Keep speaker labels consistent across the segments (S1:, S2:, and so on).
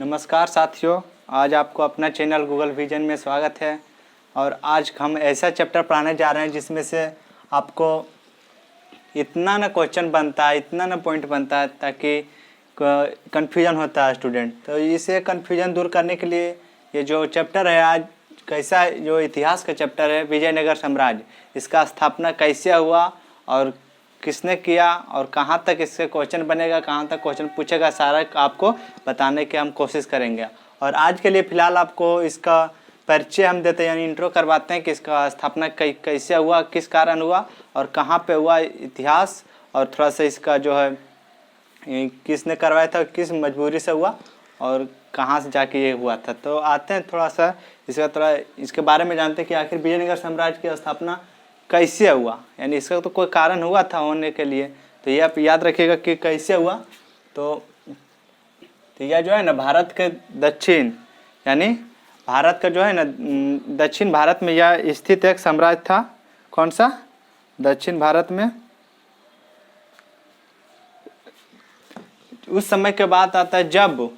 S1: नमस्कार साथियों, आज आपको अपना चैनल गूगल विजन में स्वागत है। और आज हम ऐसा चैप्टर पढ़ाने जा रहे हैं जिसमें से आपको इतना ना क्वेश्चन बनता है, इतना ना पॉइंट बनता है ताकि कन्फ्यूजन होता है स्टूडेंट। तो इसे कन्फ्यूजन दूर करने के लिए ये जो चैप्टर है आज कैसा, जो इतिहास का चैप्टर है विजयनगर साम्राज्य, इसका स्थापना कैसे हुआ और किसने किया और कहाँ तक इससे क्वेश्चन बनेगा, कहाँ तक क्वेश्चन पूछेगा, सारा आपको बताने की हम कोशिश करेंगे। और आज के लिए फ़िलहाल आपको इसका परिचय हम देते हैं, यानी इंट्रो करवाते हैं कि इसका स्थापना कैसे हुआ, किस कारण हुआ और कहाँ पे हुआ, इतिहास, और थोड़ा सा इसका जो है किसने करवाया था, किस मजबूरी से हुआ और कहाँ से जाके ये हुआ था। तो आते हैं थोड़ा सा इसके बारे में जानते हैं कि आखिर विजयनगर साम्राज्य की स्थापना कैसे हुआ, यानी इसका तो कोई कारण हुआ था होने के लिए। तो ये आप याद रखिएगा कि कैसे हुआ। तो यह जो है ना भारत के दक्षिण, यानी भारत का जो है ना दक्षिण भारत में यह स्थित एक साम्राज्य था। कौन सा? दक्षिण भारत में। उस समय के बाद आता है जब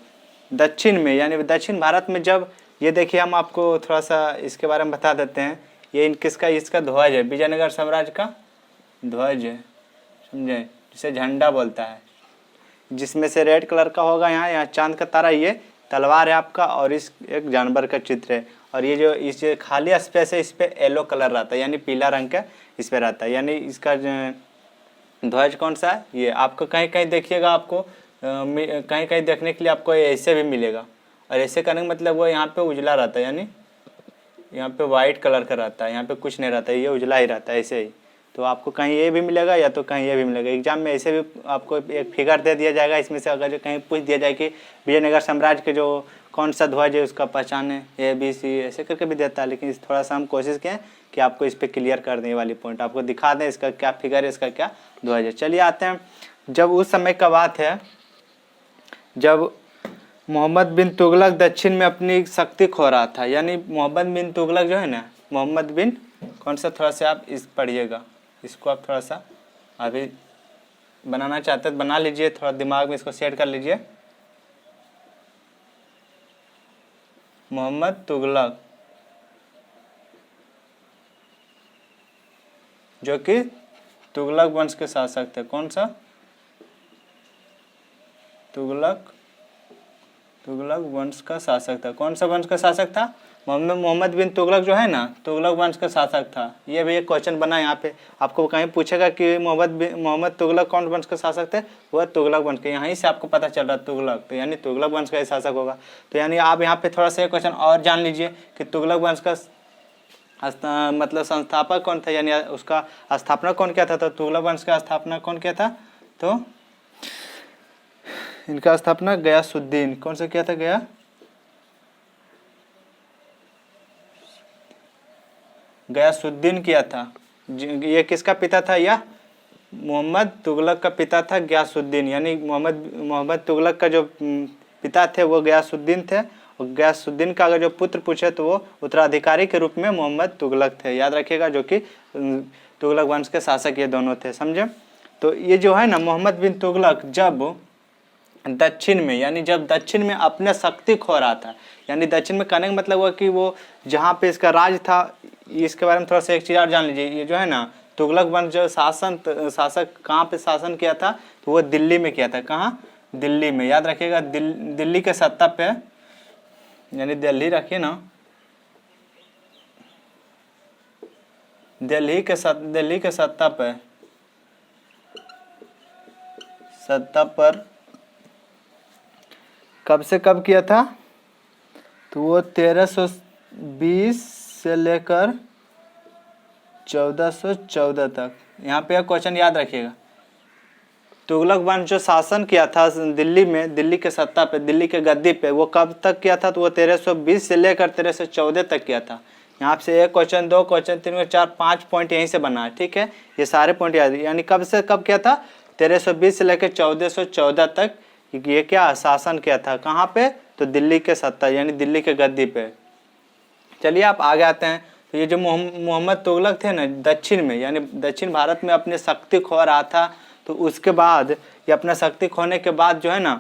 S1: दक्षिण में, यानी दक्षिण भारत में जब, ये देखिए हम आपको थोड़ा सा इसके बारे में बता देते हैं। ये किसका, इसका ध्वज है, विजयनगर साम्राज्य का ध्वज है, समझे, जिसे झंडा बोलता है, जिसमें से रेड कलर का होगा यहाँ चांद का तारा, ये तलवार है आपका, और इस एक जानवर का चित्र है। और ये जो इस खाली स्पेस है इस पर येलो कलर रहता है, यानी पीला रंग का इस पर रहता है। यानी इसका ध्वज कौन सा है, ये आपको कहीं कहीं देखिएगा, आपको कहीं कहीं देखने के लिए आपको ऐसे भी मिलेगा। और ऐसे करने का मतलब वो यहाँ पे उजला रहता है, यानी यहाँ पे वाइट कलर का रहता है, यहाँ पे कुछ नहीं रहता है, ये उजला ही रहता है ऐसे ही। तो आपको कहीं ये भी मिलेगा या तो कहीं ये भी मिलेगा। एग्जाम में ऐसे भी आपको एक फिगर दे दिया जाएगा, इसमें से अगर कहीं पूछ दिया जाए कि विजयनगर साम्राज्य के जो कौन सा ध्वज है उसका पहचान है, ABC ऐसे करके भी देता है। लेकिन थोड़ा सा हम कोशिश किए कि आपको इस पर क्लियर कर दें, वाली पॉइंट आपको दिखा दें इसका क्या फिगर है, इसका क्या ध्वज है। चलिए आते हैं, जब उस समय का बात है जब मोहम्मद बिन तुगलक दक्षिण में अपनी शक्ति खो रहा था। यानी मोहम्मद बिन तुगलक जो है ना, मोहम्मद बिन कौन सा, थोड़ा सा आप इस पढ़िएगा, इसको आप थोड़ा सा अभी बनाना चाहते हैं बना लीजिए, थोड़ा दिमाग में इसको सेट कर लीजिए। मोहम्मद तुगलक जो कि तुगलक वंश के शासक थे। कौन सा? तुगलक वंश का शासक था। कौन सा वंश का शासक था? मोहम्मद बिन तुगलक जो है ना, तुगलक वंश का शासक था। ये भी एक क्वेश्चन बना यहाँ पे, आपको कहीं पूछेगा कि मोहम्मद तुगलक कौन वंश का शासक थे, वह तुगलक वंश के। यहीं से आपको पता चल रहा है तुगलक, तो यानी तुगलक वंश का ही शासक होगा। तो यानी आप यहाँ पे थोड़ा सा क्वेश्चन और जान लीजिए कि तुगलक वंश का मतलब संस्थापक कौन था, यानी उसका स्थापना कौन किया था। तो तुगलक वंश का स्थापना कौन किया था? तो इनका स्थापना गयासुद्दीन, कौन सा किया था? गयासुद्दीन किया था। ये किसका पिता था? यह मोहम्मद तुगलक का पिता था गयासुद्दीन। यानी मोहम्मद तुगलक का जो पिता थे वो गयासुद्दीन थे, और गयासुद्दीन का अगर जो पुत्र पूछे तो वो उत्तराधिकारी के रूप में मोहम्मद तुगलक थे। याद रखिएगा, जो कि तुगलक वंश के शासक ये दोनों थे, समझे। तो ये जो है ना मोहम्मद बिन तुगलक जब दक्षिण में, यानी जब दक्षिण में अपने शक्ति खो रहा था, यानी दक्षिण में कहने का मतलब हुआ कि वो जहाँ पे इसका राज था, इसके बारे में थोड़ा सा एक चीज़ और जान लीजिए। ये जो है ना तुगलक वंश जो शासक कहाँ पे शासन किया था, तो वो दिल्ली में किया था। कहाँ? दिल्ली में। याद रखिएगा, दिल्ली के सत्ता पे, यानी दिल्ली रखिए ना, दिल्ली के सत्ता पर कब से कब किया था? तो वो 1320 से लेकर 1414 तक। यहाँ पे एक क्वेश्चन याद रखिएगा, तुगलक वंश जो शासन किया था दिल्ली में, दिल्ली के सत्ता पे, दिल्ली के गद्दी पे, वो कब तक किया था? तो वो 1320 से लेकर 1314 तक किया था। यहाँ से एक क्वेश्चन, 2 क्वेश्चन, 3 4 5 पॉइंट यहीं से बना है, ठीक है। ये सारे पॉइंट याद, यानी कब से कब किया था? 1320 से लेकर 1414 तक ये क्या शासन किया था। कहाँ पे? तो दिल्ली के सत्ता, यानी दिल्ली के गद्दी पे। चलिए आप आगे आते हैं। तो ये जो मोहम्मद तुगलक थे ना दक्षिण में, यानी दक्षिण भारत में अपने शक्ति खो रहा था, तो उसके बाद ये अपना शक्ति खोने के बाद जो है ना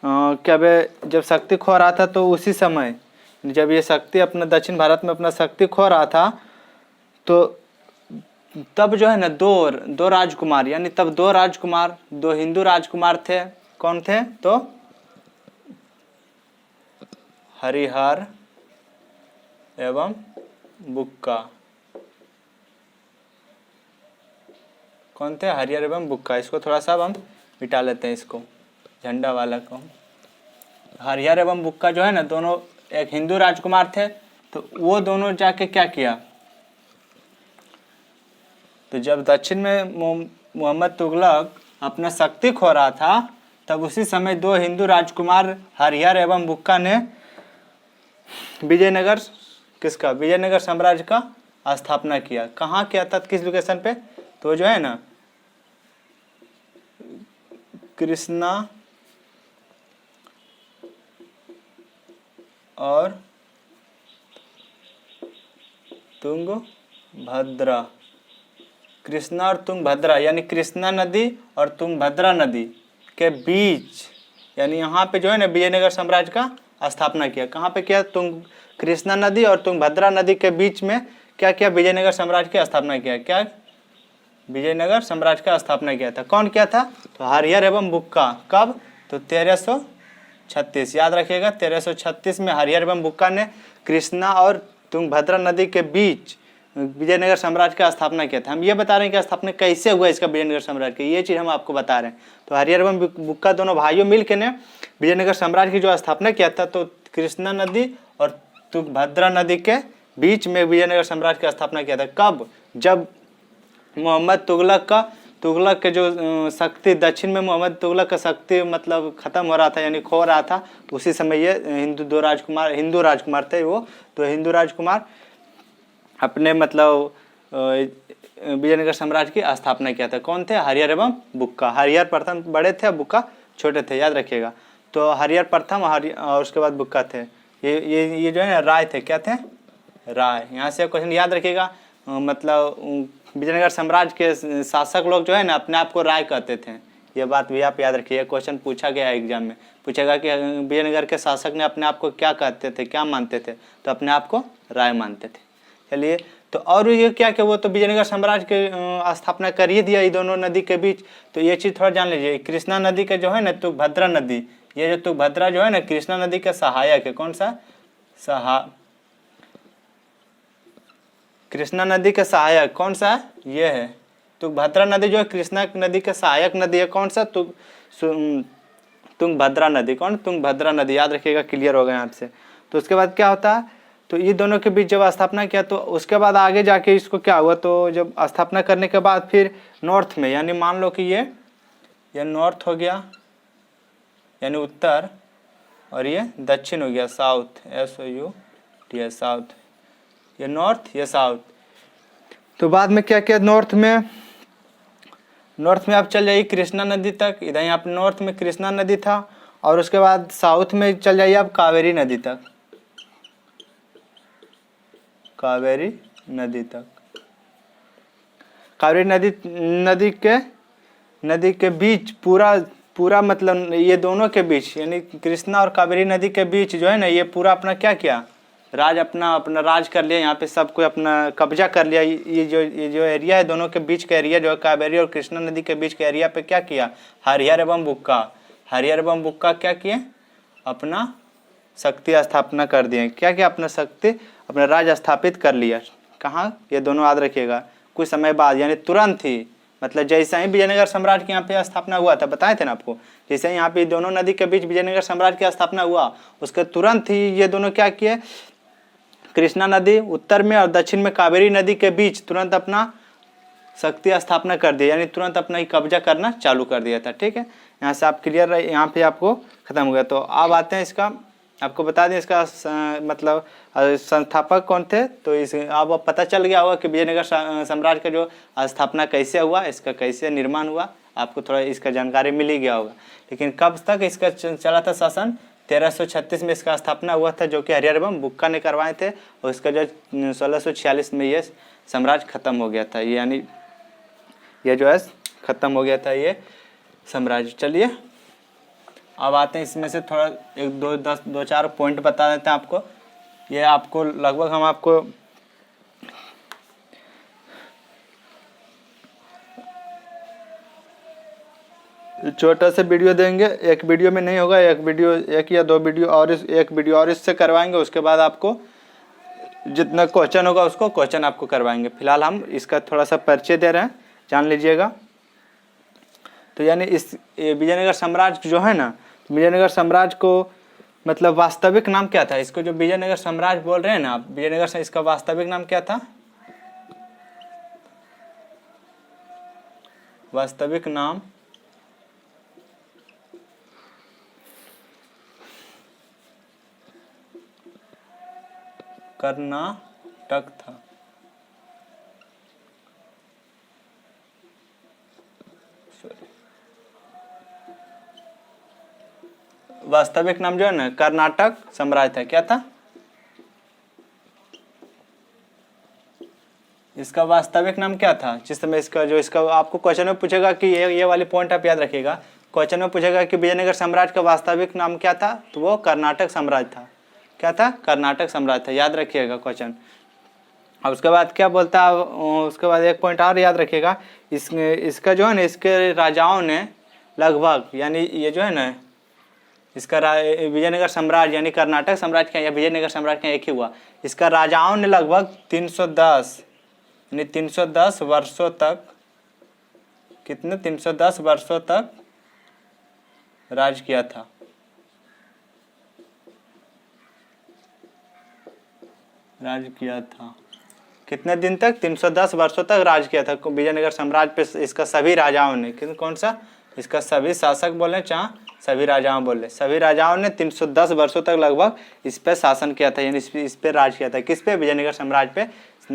S1: क्या वे जब शक्ति खो रहा था तो उसी समय जब ये शक्ति अपना दक्षिण भारत में अपना शक्ति खो रहा था तो तब जो है ना दो राजकुमार, यानी तब दो राजकुमार, दो हिंदू राजकुमार थे। कौन थे? तो हरिहर एवं बुक्का। कौन थे? हरिहर एवं बुक्का। इसको थोड़ा सा हम मिटा लेते हैं, इसको झंडा वाला को। हरिहर एवं बुक्का जो है ना दोनों एक हिंदू राजकुमार थे। तो वो दोनों जाके क्या किया, तो जब दक्षिण में मोहम्मद तुगलक अपना शक्ति खो रहा था तब उसी समय दो हिंदू राजकुमार हरिहर एवं बुक्का ने विजयनगर विजयनगर साम्राज्य का स्थापना किया। कहाँ किया था, किस लोकेशन पे? तो जो है ना कृष्णा और तुंगभद्रा। कृष्णा और तुंगभद्रा यानी कृष्णा नदी और तुंगभद्रा नदी के बीच, यानी यहाँ पे जो है ना विजयनगर साम्राज्य का स्थापना किया। कहाँ पे किया? कृष्णा नदी और तुंगभद्रा नदी के बीच में क्या किया? विजयनगर साम्राज्य की स्थापना किया। क्या? विजयनगर साम्राज्य का स्थापना किया था। कौन किया था? तो हरिहर एवं बुक्का। कब? तो 1336। याद रखिएगा, 1336 में हरिहर एवं बुक्का ने कृष्णा और तुंगभद्रा नदी के बीच विजयनगर साम्राज्य का स्थापना किया था। हम ये बता रहे हैं कि स्थापना कैसे हुआ इसका विजयनगर साम्राज्य का, ये चीज़ हम आपको बता रहे हैं। तो हरिहर एवं बुक्का दोनों भाइयों मिलकर ने विजयनगर साम्राज्य की जो स्थापना किया था, तो कृष्णा नदी और तुंगभद्रा नदी के बीच में विजयनगर साम्राज्य की स्थापना किया था। कब? जब मोहम्मद तुगलक के जो शक्ति दक्षिण में मोहम्मद तुगलक का शक्ति मतलब खत्म हो रहा था, यानी खो रहा था, उसी समय ये हिंदू राजकुमार थे। वो तो हिंदू राजकुमार अपने मतलब विजयनगर साम्राज्य की स्थापना किया था। कौन थे? हरिहर एवं बुक्का। हरिहर प्रथम बड़े थे, बुक्का छोटे थे, याद रखिएगा। तो हरिहर प्रथम और उसके बाद बुक्का थे। ये जो है ना राय थे। क्या थे? राय। यहाँ से क्वेश्चन याद रखिएगा, मतलब विजयनगर साम्राज्य के शासक लोग जो है ना अपने आप को राय कहते थे। ये बात भी आप याद रखिए, क्वेश्चन पूछा गया है एग्जाम में, पूछेगा कि विजयनगर के शासक ने अपने आप को क्या कहते थे, क्या मानते थे? तो अपने आप को राय मानते थे। चलिए, तो और ये क्या कि वो तो विजयनगर साम्राज्य के स्थापना कर ही दिया ये दोनों नदी के बीच। तो ये चीज़ थोड़ा जान लीजिए, कृष्णा नदी का जो है ना तुंगभद्रा नदी, ये जो तुंगभद्रा जो है ना कृष्णा नदी का सहायक है। कौन सा? कृष्णा नदी के सहायक कौन सा है? ये है तुंगभद्रा नदी जो है कृष्णा नदी के सहायक नदी है। कौन सा? तुंगभद्रा नदी। कौन? तुंगभद्रा नदी। याद रखिएगा, क्लियर हो गया आपसे। तो उसके बाद क्या होता है, तो ये दोनों के बीच जब स्थापना किया तो उसके बाद आगे जाके इसको क्या हुआ, तो जब स्थापना करने के बाद फिर नॉर्थ में, यानी मान लो कि ये नॉर्थ हो गया यानी उत्तर, और ये दक्षिण हो गया साउथ, SOUT साउथ। ये नॉर्थ, ये साउथ। तो बाद में क्या किया, नॉर्थ में आप चल जाइए कृष्णा नदी तक। इधर यहाँ पे नॉर्थ में कृष्णा नदी था, और उसके बाद साउथ में चल जाइए आप कावेरी नदी तक। कावेरी नदी के बीच पूरा मतलब ये दोनों के बीच, यानी कृष्णा और कावेरी नदी के बीच जो है ना, ये पूरा अपना क्या किया, अपना राज कर लिया। यहाँ पे सब कोई अपना कब्जा कर लिया। ये जो एरिया है दोनों के बीच का एरिया जो है कावेरी और कृष्णा नदी के बीच के एरिया पे क्या किया, हरिहर एवं बुक्का क्या किए, अपना शक्ति स्थापना कर दिए। क्या किया, अपना शक्ति, अपना राज स्थापित कर लिया। कहाँ? ये दोनों याद रखिएगा। कुछ समय बाद यानी तुरंत ही, मतलब जैसे ही विजयनगर साम्राज्य के यहाँ पे स्थापना हुआ था, बताए थे ना आपको, जैसे ही यहाँ पे दोनों नदी के बीच विजयनगर साम्राज्य की स्थापना हुआ, उसके तुरंत ही ये दोनों क्या किए, कृष्णा नदी उत्तर में और दक्षिण में कावेरी नदी के बीच तुरंत अपना शक्ति स्थापना कर दिया, यानी तुरंत अपना ही कब्जा करना चालू कर दिया था। ठीक है, यहाँ से आप क्लियर रहे, यहाँ पे आपको खत्म हो गया। तो अब आते हैं इसका, आपको बता दें इसका मतलब संस्थापक कौन थे। तो इस अब पता चल गया होगा कि विजयनगर साम्राज्य का जो स्थापना कैसे हुआ, इसका कैसे निर्माण हुआ, आपको थोड़ा इसका जानकारी मिल ही गया होगा। लेकिन कब तक इसका चला था शासन, 1336 में इसका स्थापना हुआ था, जो कि हरिहर एवं बुक्का ने करवाए थे। और इसका जो 1646 में ये साम्राज्य खत्म हो गया था, यानी ये जो है खत्म हो गया था ये साम्राज्य। चलिए अब आते हैं इसमें से थोड़ा एक दो 2-4 पॉइंट बता देते हैं आपको। ये आपको लगभग हम आपको छोटा सा वीडियो देंगे, एक वीडियो में नहीं होगा, एक या दो वीडियो और एक वीडियो और इससे करवाएंगे। उसके बाद आपको जितना क्वेश्चन होगा उसको क्वेश्चन आपको करवाएंगे। फिलहाल हम इसका थोड़ा सा परिचय दे रहे हैं, जान लीजिएगा। तो यानी इस विजयनगर साम्राज्य जो है ना, विजयनगर साम्राज्य को मतलब वास्तविक नाम क्या था? इसको जो विजयनगर साम्राज्य बोल रहे हैं ना आप, विजयनगर से इसका वास्तविक नाम क्या था? वास्तविक नाम कर्नाटक था। वास्तविक नाम जो है ना कर्नाटक साम्राज्य था। क्या था इसका वास्तविक नाम? क्या था जिस समय इसका आपको क्वेश्चन में पूछेगा कि ये वाली पॉइंट आप याद रखिएगा। क्वेश्चन में पूछेगा कि विजयनगर साम्राज्य का वास्तविक नाम क्या था, तो वो कर्नाटक साम्राज्य था। क्या था? कर्नाटक साम्राज्य था, याद रखिएगा क्वेश्चन। अब उसके बाद क्या बोलता है, उसके बाद एक पॉइंट और याद रखिएगा। इसका जो है ना, इसके राजाओं ने लगभग, यानी ये जो है ना इसका विजयनगर साम्राज्य यानी कर्नाटक साम्राज्य का या विजयनगर साम्राज्य का एक ही हुआ। इसका राजाओं ने लगभग 310 यानी 310 वर्षों तक, कितने 310 वर्षों तक राज किया था। राज किया था कितने दिन तक? 310 वर्षों तक राज किया था विजयनगर साम्राज्य पे इसका सभी राजाओं ने। कौन सा? इसका सभी शासक बोले चाहे सभी राजाओं बोले, सभी राजाओं ने 310 वर्षों तक लगभग इस पे शासन किया था, यानी इस पे राज किया था। किस पे? विजयनगर साम्राज्य पे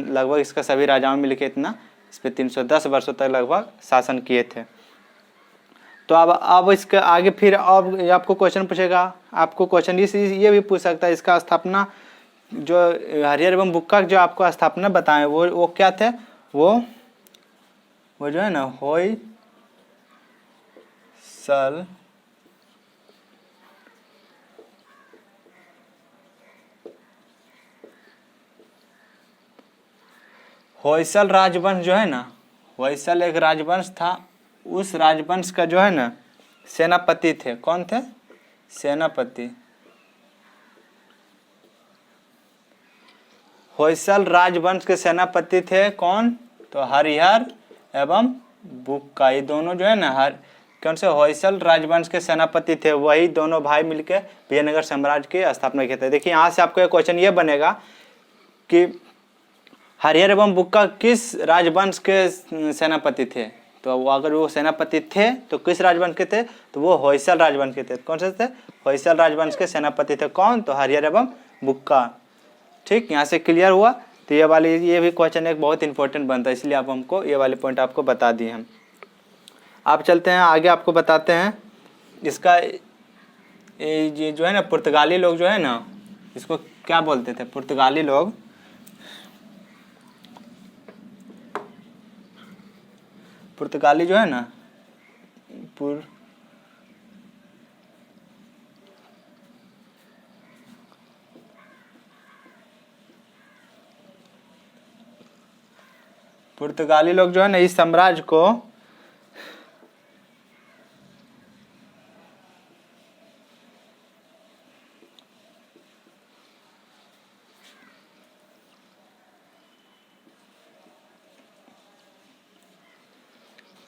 S1: लगभग इसका सभी राजाओं मिलकर इतना इस पे 310 वर्षों तक लगभग शासन किए थे। तो अब इसके आगे फिर अब आपको क्वेश्चन पूछेगा, आपको क्वेश्चन ये भी पूछ सकता है, इसका स्थापना जो हरिहर एवं बुक्का जो आपको स्थापना बताएं वो क्या थे? वो जो है ना होयसल राजवंश जो है ना, होयसल एक राजवंश था। उस राजवंश का जो है ना सेनापति थे। कौन थे? सेनापति। होयसल राजवंश के सेनापति थे कौन? तो हरिहर एवं बुक्का। ये दोनों जो है ना कौन से होयसल राजवंश के सेनापति थे। वही दोनों भाई मिलकर विजयनगर साम्राज्य की स्थापना किए थे। देखिए यहाँ से आपको एक क्वेश्चन ये बनेगा कि हरिहर एवं बुक्का किस राजवंश के सेनापति थे? तो अगर वो सेनापति थे तो किस राजवंश के थे? तो वो होयसल राजवंश के थे। कौन से थे? होयसल राजवंश के सेनापति थे। कौन? तो हरिहर एवं बुक्का। ठीक, यहाँ से क्लियर हुआ। तो ये भी क्वेश्चन एक बहुत इंपॉर्टेंट बनता है, इसलिए आप हमको ये वाले पॉइंट आपको बता दिए हम। आप चलते हैं आगे, आपको बताते हैं इसका ये जो है ना पुर्तगाली लोग जो है ना, इसको क्या बोलते थे? पुर्तगाली लोग पुर्तगाली जो है ना पुर्तगाली लोग जो है ना इस साम्राज्य को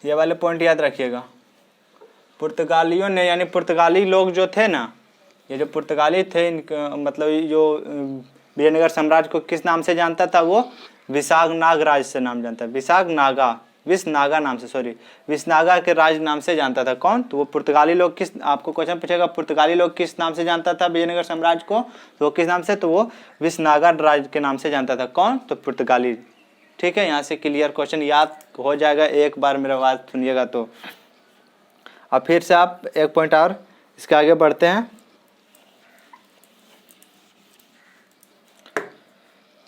S1: ये वाले पॉइंट याद रखिएगा। पुर्तगालियों ने यानी पुर्तगाली लोग जो थे ना, ये जो पुर्तगाली थे मतलब जो विजयनगर साम्राज्य को किस नाम से जानता था? वो विसागनाग राज से नाम जानता है। विसनागा नाम से, सॉरी, विसनागा के राज नाम से जानता था। कौन? तो वो पुर्तगाली लोग किस, आपको क्वेश्चन पूछेगा पुर्तगाली लोग किस नाम से जानता था विजयनगर साम्राज्य को? तो वो किस नाम से? तो वो विसनागा राज के नाम से जानता था। कौन? तो पुर्तगाली। ठीक है, यहाँ से क्लियर क्वेश्चन याद हो जाएगा एक बार मेरा बात सुनिएगा तो। अब फिर से आप एक पॉइंट और इसके आगे बढ़ते हैं।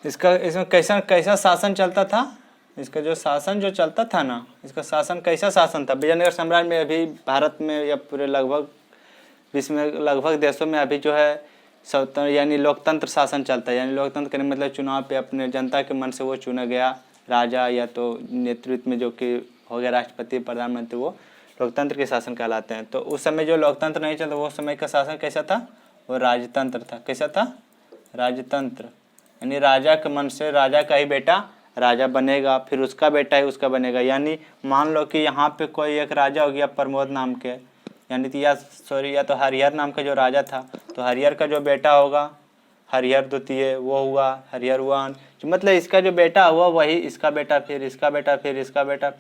S1: इसमें कैसा शासन चलता था? इसका जो शासन जो चलता था ना, इसका शासन कैसा शासन था? विजयनगर साम्राज्य में अभी भारत में या पूरे लगभग विश्व में लगभग देशों में अभी जो है स्वतंत्र यानी लोकतंत्र शासन चलता है। यानी लोकतंत्र करने मतलब चुनाव पे अपने जनता के मन से वो चुना गया राजा या तो नेतृत्व में जो कि हो गया राष्ट्रपति प्रधानमंत्री, वो लोकतंत्र के शासन कहलाते हैं। तो उस समय जो लोकतंत्र नहीं चलता वो समय का शासन कैसा था, वो राजतंत्र था। कैसा था, राजतंत्र। यानी राजा के मन से राजा का ही बेटा राजा बनेगा, फिर उसका बेटा ही उसका बनेगा। यानी मान लो कि यहाँ पे कोई एक राजा हो गया प्रमोद नाम के, यानी तो या तो हरिहर नाम का जो राजा था, तो हरिहर का जो बेटा होगा हरिहर द्वितीय, वो हुआ हरिहर वन, मतलब इसका जो बेटा हुआ वही इसका बेटा, फिर इसका बेटा, फिर इसका बेटा,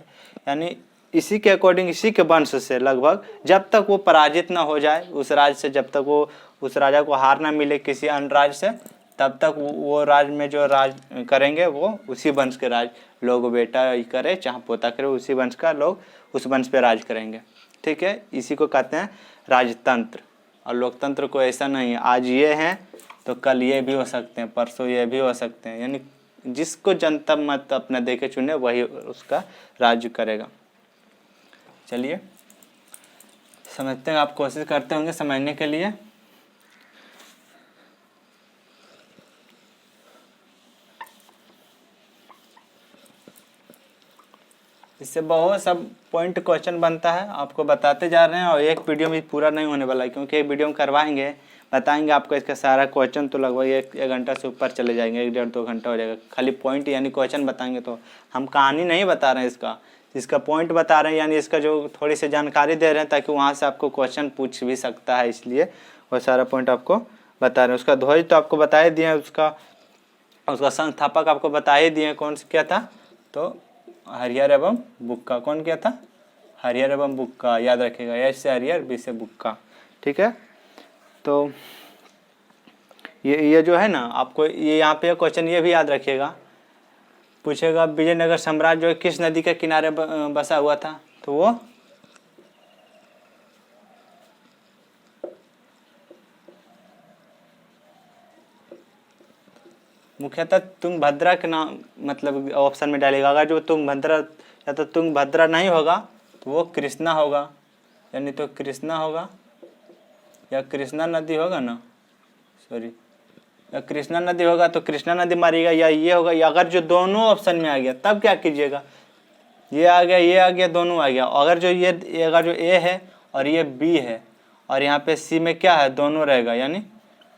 S1: यानी इसी के अकॉर्डिंग, इसी के वंश से लगभग जब तक वो पराजित ना हो जाए उस राज से, जब तक वो उस राजा को हार ना मिले किसी अन्य राज से, तब तक वो राज में जो राज करेंगे वो उसी वंश के राज लोग, बेटा ही करे चाहे पोता करे, उसी वंश का लोग उस वंश पे राज करेंगे। ठीक है, इसी को कहते हैं राजतंत्र। और लोकतंत्र को ऐसा नहीं है आज ये हैं तो कल ये भी हो सकते हैं, परसों ये भी हो सकते हैं, यानी जिसको जनता मत अपना देके चुने वही उसका राज्य करेगा। चलिए समझते हैं, आप कोशिश करते होंगे समझने के लिए। इससे बहुत सब पॉइंट क्वेश्चन बनता है, आपको बताते जा रहे हैं। और एक वीडियो में पूरा नहीं होने वाला है, क्योंकि एक वीडियो में करवाएंगे, बताएंगे आपको इसका सारा क्वेश्चन, तो लगभग एक घंटा से ऊपर चले जाएंगे, 1-1.5-2 घंटा हो जाएगा। खाली पॉइंट यानी क्वेश्चन बताएंगे, तो हम कहानी नहीं बता रहे हैं, इसका पॉइंट बता रहे हैं, यानी इसका जो थोड़ी सी जानकारी दे रहे हैं ताकि वहाँ से आपको क्वेश्चन पूछ भी सकता है, इसलिए वो सारा पॉइंट आपको बता रहे हैं। उसका ध्वज तो आपको बता ही दिए, उसका संस्थापक आपको बता ही दिए कौन से क्या था, तो हरिहर एवं बुक्का। कौन क्या था, हरिहर एवं बुक्का, याद रखिएगा, एच से हरिहर, बी से बुक्का। ठीक है, तो ये जो है ना, आपको ये यहाँ पे क्वेश्चन ये भी याद रखिएगा, पूछेगा विजयनगर साम्राज्य जो किस नदी के किनारे बसा हुआ था, तो वो मुख्यतः तुंगभद्रा के नाम, मतलब ऑप्शन में डालेगा। अगर जो तुंगभद्रा या तो तुंगभद्रा नहीं होगा तो वो कृष्णा होगा, यानी तो कृष्णा होगा या कृष्णा नदी होगा ना, सॉरी, या कृष्णा नदी होगा तो कृष्णा नदी मारिएगा, या ये होगा। या अगर जो दोनों ऑप्शन में आ गया तब क्या कीजिएगा, ये आ गया, ये आ गया, दोनों आ गया। अगर जो ये अगर जो ए है और ये बी है और यहाँ पे सी में क्या है, दोनों रहेगा, यानी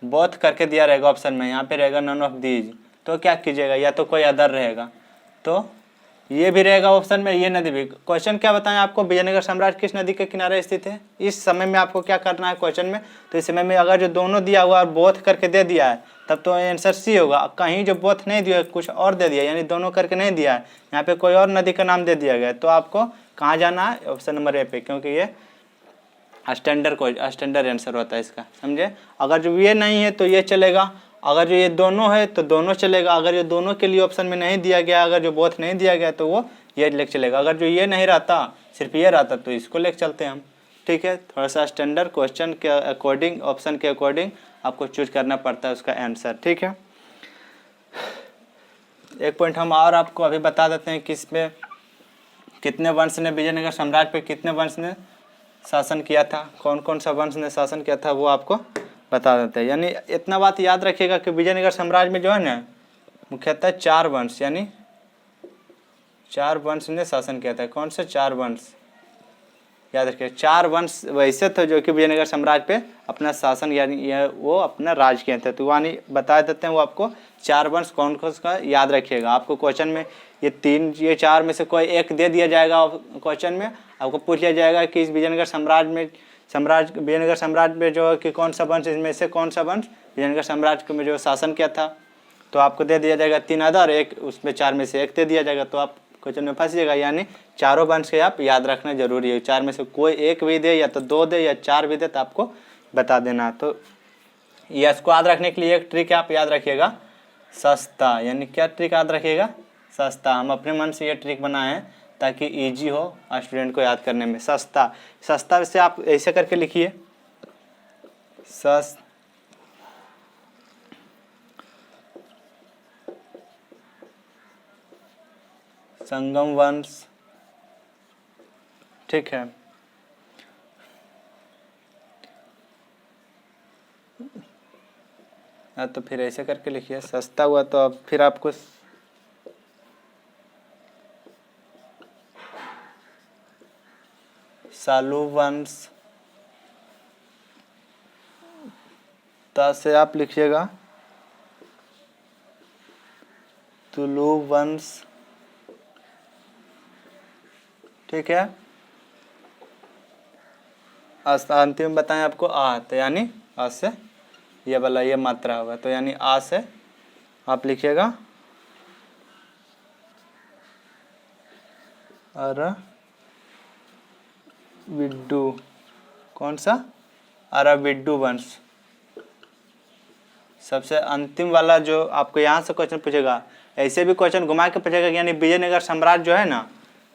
S1: बोथ करके दिया रहेगा ऑप्शन में, यहाँ पे रहेगा नन ऑफ दीज, तो क्या कीजिएगा, या तो कोई अदर रहेगा, तो ये भी रहेगा ऑप्शन में, ये नदी भी। क्वेश्चन क्या बताएं आपको, विजयनगर साम्राज्य किस नदी के किनारे स्थित है, इस समय में आपको क्या करना है क्वेश्चन में, तो इस समय में अगर जो दोनों दिया हुआ और बोथ करके दे दिया है तब तो आंसर सी होगा। कहीं जो बोथ नहीं दिया, कुछ और दे दिया, यानी दोनों करके नहीं दिया है, यहाँ पे कोई और नदी का नाम दे दिया गया, तो आपको कहाँ जाना है, ऑप्शन नंबर ए पे, क्योंकि ये स्टैंडर्ड आंसर होता है इसका, समझे। अगर जो ये नहीं है तो ये चलेगा, अगर जो ये दोनों है तो दोनों चलेगा, अगर ये दोनों के लिए ऑप्शन में नहीं दिया गया, अगर जो बोथ नहीं दिया गया तो वो ये लेके चलेगा, अगर जो ये नहीं रहता सिर्फ ये रहता तो इसको लेके चलते हैं हम। ठीक है, थोड़ा सा स्टैंडर्ड क्वेश्चन के अकॉर्डिंग, ऑप्शन के अकॉर्डिंग आपको चूज करना पड़ता है उसका आंसर। ठीक है, एक पॉइंट हम और आपको अभी बता देते हैं कि इसमें कितने वंश ने विजयनगर साम्राज्य पे, कितने वंश ने शासन किया था, कौन कौन सा वंश ने शासन किया था, वो आपको बता देते हैं। यानी इतना बात याद रखिएगा कि विजयनगर साम्राज्य में जो है ना, मुख्यतः 4 वंश, यानी 4 वंश ने शासन किया था। कौन से 4 वंश, याद रखिए, 4 वंश वैसे थे जो कि विजयनगर साम्राज्य पे अपना शासन यानी वो अपना राज किए थे, तो यानी बता देते हैं वो आपको 4 वंश कौन कौन का, याद रखिएगा। आपको क्वेश्चन में ये 4 में से कोई एक दे दिया जाएगा, क्वेश्चन में आपको पूछ लिया जाएगा कि इस विजयनगर साम्राज्य में जो है कि कौन सा वंश, इसमें से कौन सा वंश विजयनगर साम्राज्य में जो शासन किया था, तो आपको दे दिया जाएगा 3 अदर, एक उसमें 4 में से एक दे दिया जाएगा, तो आप क्वेश्चन में फंसिएगा। यानी चारों वंश के आप याद रखना जरूरी है, 4 में से कोई एक भी दे या तो 2 दे या 4 भी दे तो आपको बता देना। तो ये इसको याद रखने के लिए एक ट्रिक आप याद रखिएगा, सस्ता, यानी क्या ट्रिक याद रखिएगा, सस्ता। हम अपने मन से ये ट्रिक बनाए हैं ताकि इजी हो स्टूडेंट को याद करने में। सस्ता, सस्ता से आप ऐसे करके लिखिए, संगम वंश। ठीक है, तो फिर ऐसे करके लिखिए, सस्ता हुआ तो अब फिर आपको सालू वंश ता से आप लिखिएगा तुलु वंश, ठीक है। अंतिम बताएं आपको आ, तो यानी आ से ये वाला ये मात्रा होगा, तो यानी आ से आप लिखिएगा अरविड्डू, कौन सा, अरविड्डू वंश। सबसे अंतिम वाला जो आपको यहाँ से क्वेश्चन पूछेगा, ऐसे भी क्वेश्चन घुमा के पूछेगा कि यानी विजयनगर साम्राज्य जो है ना,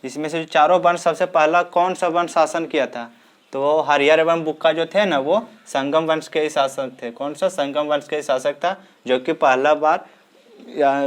S1: इसमें से जो चारों वंश सबसे पहला कौन सा वंश शासन किया था, तो वो हरियर एवं बुक्का जो थे ना, वो संगम वंश के ही शासक थे। कौन सा, संगम वंश के ही शासक था, जो कि पहला बार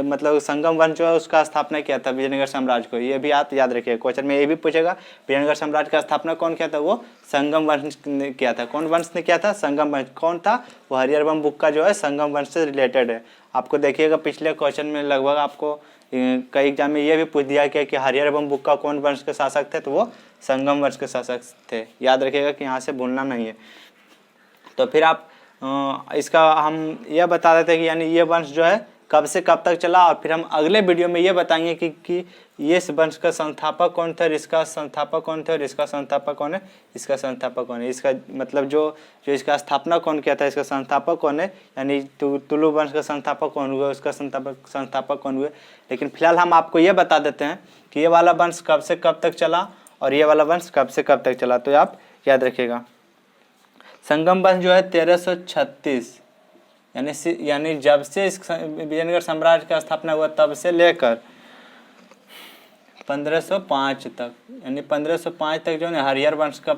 S1: मतलब संगम वंश जो है उसका स्थापना किया था विजयनगर साम्राज्य को। ये भी आप याद रखिए, क्वेश्चन में ये भी पूछेगा विजयनगर साम्राज्य का स्थापना कौन किया था, वो संगम वंश ने किया था। कौन वंश ने किया था, संगम वंश। कौन था वो, हरियर एवं बुक्का जो है संगम वंश से रिलेटेड है। आपको देखिएगा पिछले क्वेश्चन में लगभग आपको कई एग्जाम में ये भी पूछ दिया गया कि हरियर एवं बुक्का कौन वंश के शासक थे, तो वो संगम वंश के शासक थे। याद रखिएगा कि यहाँ से भूलना नहीं है। तो फिर आप इसका हम यह बता देते हैं कि यानी ये वंश जो है कब से कब तक चला, और फिर हम अगले वीडियो में ये बताएंगे कि ये वंश का संस्थापक कौन था, इसका संस्थापक कौन था, और इसका संस्थापक कौन है, इसका संस्थापक कौन है, इसका मतलब जो इसका स्थापना कौन किया था, इसका संस्थापक कौन है, यानी तुलु वंश का संस्थापक कौन हुआ, उसका संस्थापक कौन हुए। लेकिन फिलहाल हम आपको ये बता देते हैं कि ये वाला वंश कब से कब तक चला और ये वाला वंश कब से कब तक चला। तो आप याद रखिएगा, संगम वंश जो है 1336 यानी जब से इस विजयनगर साम्राज्य का स्थापना हुआ तब से लेकर 1505 तक, यानी 1505 तक जो है हरियर वंश का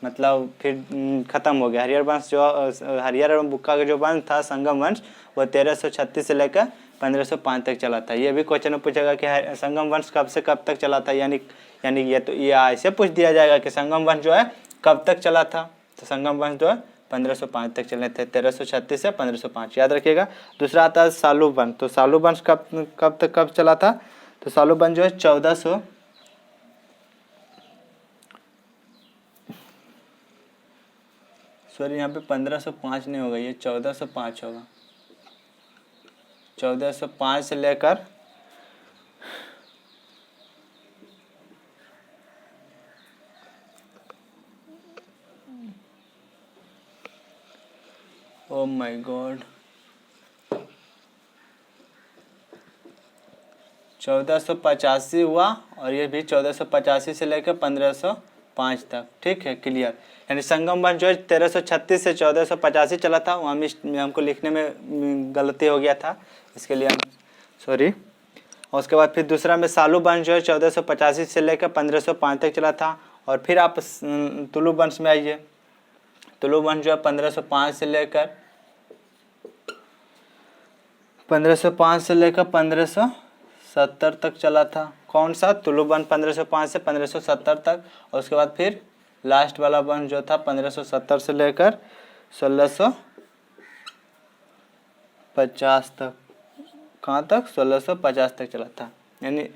S1: मतलब फिर खत्म हो गया। हरियर वंश जो हरियर एवं बुक्का का जो वंश था संगम वंश, वो 1336 से लेकर 1505 तक चला था। ये भी क्वेश्चन में पूछेगा कि संगम वंश कब से कब तक चला था, यानी ये तो ये ऐसे पूछ दिया जाएगा कि संगम वंश जो है कब तक चला था, तो संगम वंश जो है 1505 तक चले थे, 1336 से 1505, याद रखिएगा। दूसरा आता है सालू वंश। तो सालू वंश कब चला था, तो सालू वंश जो है 1400 सॉरी यहाँ पे 1505 नहीं होगा, ये 1405 होगा। 1405 से लेकर ओ माय गॉड 1485 हुआ, और ये भी 1485 से लेकर 1505 तक, ठीक है, क्लियर। यानी संगम वंश जो है 1336 से 1485 चला था। वहाँ में हमको लिखने में गलती हो गया था, इसके लिए हम सॉरी। और उसके बाद फिर दूसरा में सालू वंश जो है 1485 से लेकर 1505 तक चला था। और फिर आप तुलु वंश में आइए। तुलु वंश जो है 1505 से लेकर 1570 तक चला था। कौन सा, तुलु वंश 1505 से 1570 तक। और उसके बाद फिर लास्ट वाला वंश जो था 1570 से लेकर 1650 तक। कहाँ तक, 1650 तक चला था। यानी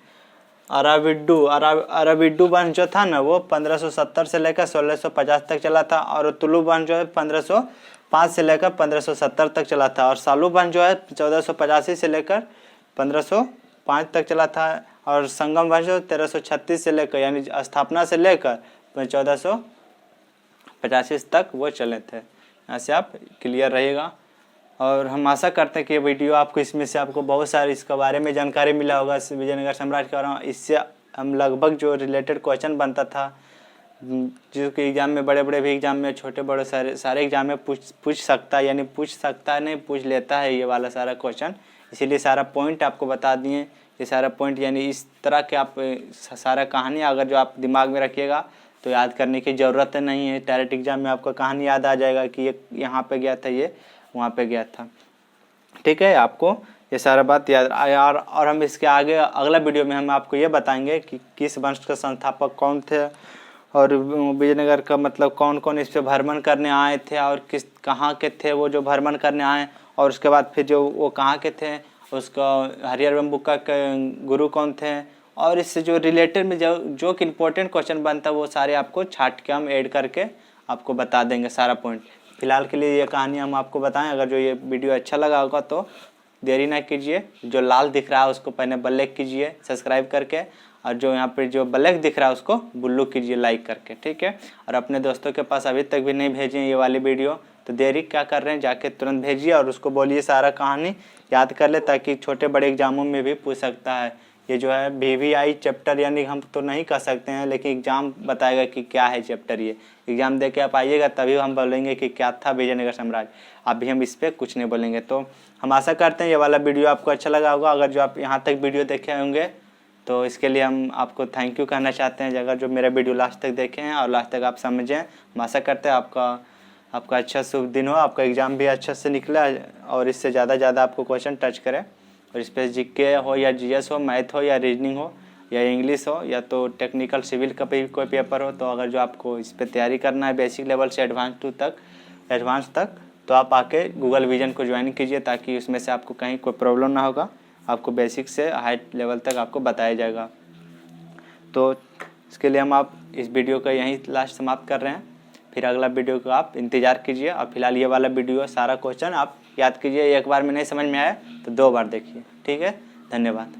S1: अराविड्डू वंश जो था ना, वो 1570 से लेकर 1650 तक चला था। और तुलु वंश जो है 1505 से लेकर 1570 तक चला था। और सालू वंश जो है 1485 से लेकर 1505 तक चला था। और संगम वंश जो 1336 से लेकर यानी स्थापना से लेकर 1485 तक वो चले थे। ऐसे आप क्लियर रहेगा। और हम आशा करते हैं कि ये वीडियो आपको इसमें से आपको बहुत सारी इसके बारे में जानकारी मिला होगा, विजयनगर साम्राज्य के बारे में। इससे हम लगभग जो रिलेटेड क्वेश्चन बनता था, जो कि एग्जाम में बड़े बड़े भी एग्जाम में, छोटे बड़े सारे एग्जाम में पूछ सकता है, यानी पूछ सकता है नहीं, पूछ लेता है ये वाला सारा क्वेश्चन। इसीलिए सारा पॉइंट आपको बता दिए। ये सारा पॉइंट यानी इस तरह के आप सारा कहानी अगर जो आप दिमाग में रखिएगा तो याद करने की ज़रूरत नहीं है। डायरेक्ट एग्जाम में आपको कहानी याद आ जाएगा कि ये यहाँ पे गया था, ये वहाँ पे गया था। ठीक है, आपको ये सारा बात याद यार। और हम इसके आगे अगला वीडियो में हम आपको ये बताएंगे कि किस वंश के संस्थापक कौन थे, और विजयनगर का मतलब कौन कौन इस पे भ्रमण करने आए थे, और कहाँ के थे वो जो भ्रमण करने आए, और उसके बाद फिर जो वो कहाँ के थे, उसका हरिहर बुक्का के गुरु कौन थे, और इससे जो रिलेटेड में जो इम्पोर्टेंट क्वेश्चन बनता है वो सारे आपको छाट के हम ऐड करके आपको बता देंगे सारा पॉइंट। फिलहाल के लिए ये कहानी हम आपको बताएं। अगर जो ये वीडियो अच्छा लगा होगा तो देरी ना कीजिए, जो लाल दिख रहा है उसको पहले ब्लैक कीजिए सब्सक्राइब करके, और जो यहाँ पे जो ब्लैक दिख रहा है उसको ब्लू कीजिए लाइक करके, ठीक है। और अपने दोस्तों के पास अभी तक भी नहीं भेजे ये वाली वीडियो तो देरी क्या कर रहे हैं, जाके तुरंत भेजिए और उसको बोलिए सारा कहानी याद कर ले, ताकि छोटे बड़े एग्जामों में भी पूछ सकता है। ये जो है VVI चैप्टर यानी हम तो नहीं कह सकते हैं, लेकिन एग्जाम बताएगा कि क्या है चैप्टर। ये एग्जाम दे के आप आइएगा तभी हम बोलेंगे कि क्या था विजयनगर साम्राज्य, अभी हम इस पर कुछ नहीं बोलेंगे। तो हम आशा करते हैं ये वाला वीडियो आपको अच्छा लगा होगा। अगर जो आप यहाँ तक वीडियो देखे होंगे तो इसके लिए हम आपको थैंक यू कहना चाहते हैं। अगर जो मेरा वीडियो लास्ट तक देखे हैं और लास्ट तक आप समझें, हम आशा करते हैं आपका अच्छा शुभ दिन हो, आपका एग्ज़ाम भी अच्छा से निकला और इससे ज़्यादा आपको क्वेश्चन टच करे। और इस पर GK हो या GS हो, मैथ हो या रीजनिंग हो या इंग्लिश हो या तो टेक्निकल सिविल का भी कोई पेपर हो, तो अगर जो आपको इस पर तैयारी करना है बेसिक लेवल से एडवांस तक तो आप आके गूगल विजन को ज्वाइन कीजिए, ताकि उसमें से आपको कहीं कोई प्रॉब्लम ना होगा, आपको बेसिक से हाई लेवल तक आपको बताया जाएगा। तो इसके लिए हम आप इस वीडियो का यहीं लास्ट समाप्त कर रहे हैं, फिर अगला वीडियो का आप इंतज़ार कीजिए। और फिलहाल ये वाला वीडियो सारा क्वेश्चन आप याद कीजिए, एक बार में नहीं समझ में आया तो 2 बार देखिए, ठीक है। धन्यवाद।